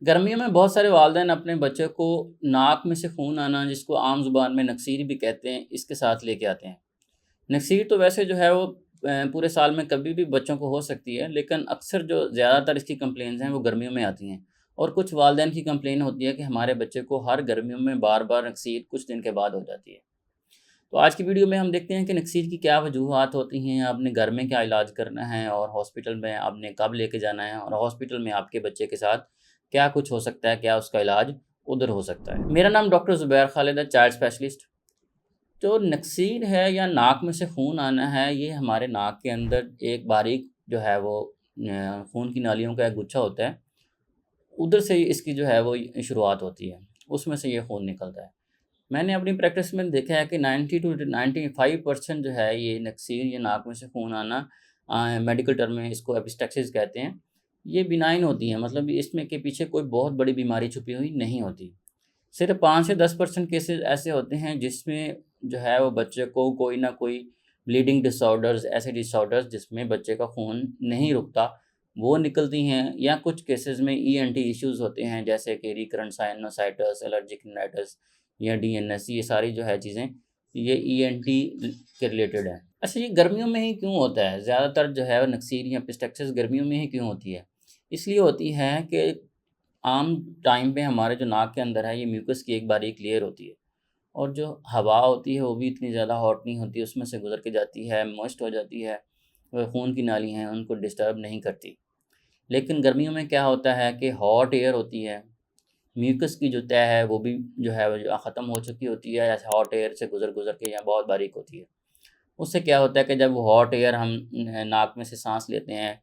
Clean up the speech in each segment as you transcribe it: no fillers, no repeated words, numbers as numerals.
गर्मियों में बहुत सारे वालिदैन अपने बच्चों को नाक में से खून आना, जिसको आम ज़ुबान में नक्सीर भी कहते हैं, इसके साथ लेके आते हैं। नक्सीर तो वैसे जो है वो पूरे साल में कभी भी बच्चों को हो सकती है, लेकिन अक्सर जो ज़्यादातर इसकी कंप्लेंट्स हैं वो गर्मियों में आती हैं। और कुछ वालिदैन की कंप्लेन होती है कि हमारे बच्चे को हर गर्मियों में बार-बार नक्सीर कुछ दिन के बाद हो जाती है। तो आज की वीडियो में हम देखते हैं कि नक्सीर की क्या वजूहात होती हैं, आपने घर में क्या इलाज करना है और हॉस्पिटल में आपने कब लेके जाना है, और हॉस्पिटल में आपके बच्चे के साथ क्या कुछ हो सकता है, क्या उसका इलाज उधर हो सकता है। मेरा नाम डॉक्टर ज़ुबैर खालिद है, चाइल्ड स्पेशलिस्ट। जो नक्सीर है या नाक में से खून आना है, ये हमारे नाक के अंदर एक बारीक जो है वो खून की नालियों का एक गुच्छा होता है। उधर से इसकी जो है वो शुरुआत होती है, उसमें से ये खून निकलता है। मैंने अपनी प्रैक्टिस में देखा है कि 90 टू 95% जो है ये नक्सीर, ये नाक में से खून आना, मेडिकल टर्म में इसको एपिस्टैक्सिस कहते हैं। ये बिनाइन होती है, मतलब इसमें के पीछे कोई बहुत बड़ी बीमारी छुपी हुई नहीं होती। सिर्फ 5 से 10% केसेस ऐसे होते हैं जिसमें जो है वो बच्चे को कोई ना कोई ब्लीडिंग डिसऑर्डर्स, ऐसे डिसऑर्डर्स जिसमें बच्चे का खून नहीं रुकता, वो निकलती हैं। या कुछ केसेस में ईएनटी इश्यूज़ होते हैं, जैसे कि रिकरेंट साइनोसाइटिस, एलर्जिक रिनाइटिस या डीएनएस, ये सारी जो है चीज़ें, ये ईएनटी के रिलेटेड है। अच्छा, ये गर्मियों में ही क्यों होता है? ज़्यादातर जो है नक्सीर या एपिस्टैक्सिस गर्मियों में ही क्यों होती है? इसलिए होती है कि आम टाइम पे हमारे जो नाक के अंदर है, ये म्यूकस की एक बारीक लेयर होती है, और जो हवा होती है वो भी इतनी ज़्यादा हॉट नहीं होती, उसमें से गुज़र के जाती है, मॉइस्ट हो जाती है। वह खून की नाली हैं, उनको डिस्टर्ब नहीं करती। लेकिन गर्मियों में क्या होता है कि हॉट एयर होती है, म्यूकस की जो तह है वो भी जो है वो ख़त्म हो चुकी होती है, ऐसे हॉट एयर से गुज़र-गुज़र के, या बहुत बारीक होती है। उससे क्या होता है कि जब वो हॉट एयर हम नाक में से साँस लेते हैं,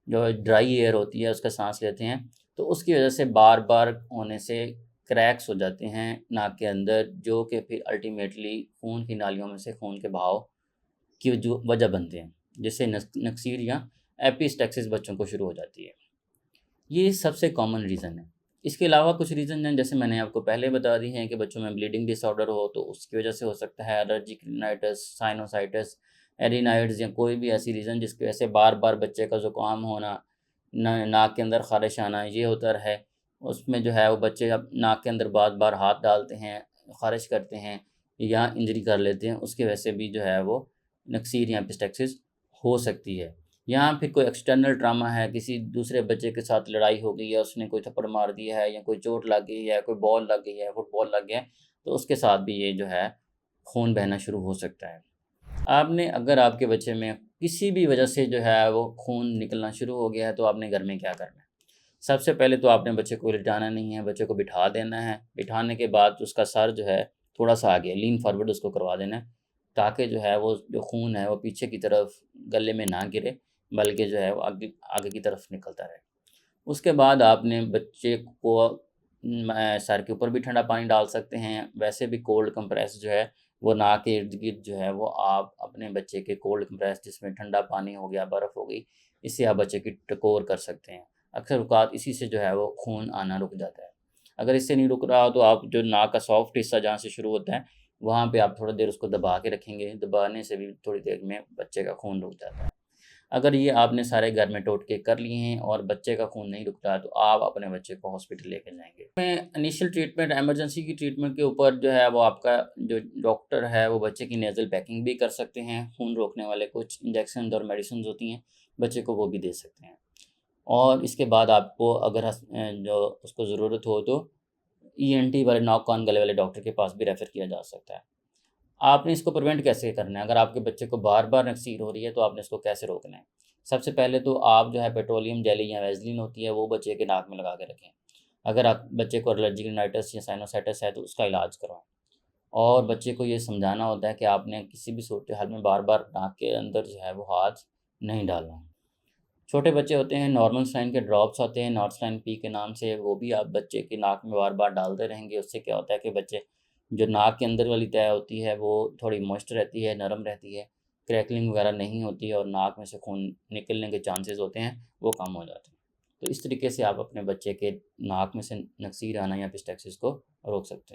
जो ड्राई एयर होती है उसका साँस लेते हैं, तो उसकी वजह से बार-बार होने से क्रैक्स हो जाते हैं नाक के अंदर, जो कि फिर अल्टीमेटली खून की नालियों में से खून के बहाव की जो वजह बनते हैं, जिससे नक्सीर या एपिस्टैक्सिस बच्चों को शुरू हो जाती है। ये सबसे कॉमन रीज़न है। इसके अलावा कुछ रीज़न हैं, जैसे मैंने आपको पहले बता दी हैं कि बच्चों में ब्लीडिंग डिसऑर्डर हो तो उसकी वजह से हो सकता है, एलर्जिक रिनाइटिस, साइनोसाइटिस, एरिनाइड्स, या कोई भी ऐसी रीज़न जिसकी वजह से बार-बार बच्चे का ज़ुकाम होना, नाक के अंदर ख़ारिश आना, ये होता रहे। उसमें जो है वो बच्चे अब नाक के अंदर बार-बार हाथ डालते हैं, ख़ारिश करते हैं या इंजरी कर लेते हैं, उसकी वजह से भी जो है वो नक्सीर या एपिस्टैक्सिस हो सकती है। या फिर कोई एक्सटर्नल ट्रॉमा है, किसी दूसरे बच्चे के साथ लड़ाई हो गई, या उसने कोई थप्पड़ मार दिया है, या कोई चोट लग गई है, कोई बॉल लग गई है, फुटबॉल लग गया है, तो उसके साथ भी ये जो है खून बहना शुरू हो सकता है। आपने, अगर आपके बच्चे में किसी भी वजह से जो है वो खून निकलना शुरू हो गया है, तो आपने घर में क्या करना है? सबसे पहले तो आपने बच्चे को लिटाना नहीं है, बच्चे को बिठा देना है। बिठाने के बाद उसका सर जो है थोड़ा-सा आगे लीन फॉरवर्ड उसको करवा देना है, ताकि जो है वो जो खून है वो पीछे की तरफ गले में ना गिरे, बल्कि जो है वो आगे आगे की तरफ निकलता रहे। उसके बाद आपने बच्चे को सर के ऊपर भी ठंडा पानी डाल सकते हैं। वैसे भी कोल्ड कंप्रेस जो है वो नाक के इर्द-गिर्द जो है वो आप अपने बच्चे के कोल्ड कंप्रेस, जिसमें ठंडा पानी हो गया, बर्फ़ हो गई, इससे आप बच्चे की टकोर कर सकते हैं। अक्सर औक़ात इसी से जो है वो खून आना रुक जाता है। अगर इससे नहीं रुक रहा हो तो आप जो नाक का सॉफ्ट हिस्सा जहाँ से शुरू होता है, वहाँ पे आप थोड़ा देर उसको दबा के रखेंगे। दबाने से भी थोड़ी देर में बच्चे का खून रुक जाता है। अगर ये आपने सारे घर में टोटके कर लिए हैं और बच्चे का खून नहीं रुक रहा है, तो आप अपने बच्चे को हॉस्पिटल लेके जाएँगे। में इनिशियल ट्रीटमेंट, इमरजेंसी की ट्रीटमेंट के ऊपर जो है वो आपका जो डॉक्टर है वो बच्चे की नेज़ल पैकिंग भी कर सकते हैं। खून रोकने वाले कुछ इंजेक्शंस और मेडिसिन्स होती हैं, बच्चे को वो भी दे सकते हैं। और इसके बाद आपको अगर जो उसको ज़रूरत हो तो ईएनटी वाले, नाक कान गले वाले डॉक्टर के पास भी रेफ़र किया जा सकता है। आपने इसको प्रिवेंट कैसे करना है? अगर आपके बच्चे को बार-बार नक्सीर हो रही है, तो आपने इसको कैसे रोकना है? सबसे पहले तो आप जो है पेट्रोलियम जेली या वैज़लीन होती है, वो बच्चे के नाक में लगा के रखें। अगर आप बच्चे को एलर्जिक रिनाइटिस या साइनोसाइटिस है, तो उसका इलाज करवाएँ। और बच्चे को ये समझाना होता है कि आपने किसी भी सूरत-ए-हाल में बार-बार नाक के अंदर जो है वो हाथ नहीं डालना। छोटे बच्चे होते हैं, नॉर्मलस्टाइन के ड्रॉप्स आते हैं, नॉर्मलस्टाइन पी के नाम से, वो भी आप बच्चे की नाक में बार-बार डालते रहेंगे। उससे क्या होता है कि बच्चे, जो नाक के अंदर वाली तह होती है वो थोड़ी मॉइस्ट रहती है, नरम रहती है, क्रैकलिंग वगैरह नहीं होती है, और नाक में से खून निकलने के चांसेस होते हैं वो कम हो जाते हैं। तो इस तरीके से आप अपने बच्चे के नाक में से नक्सीर आना या एपिस्टैक्सिस को रोक सकते हैं।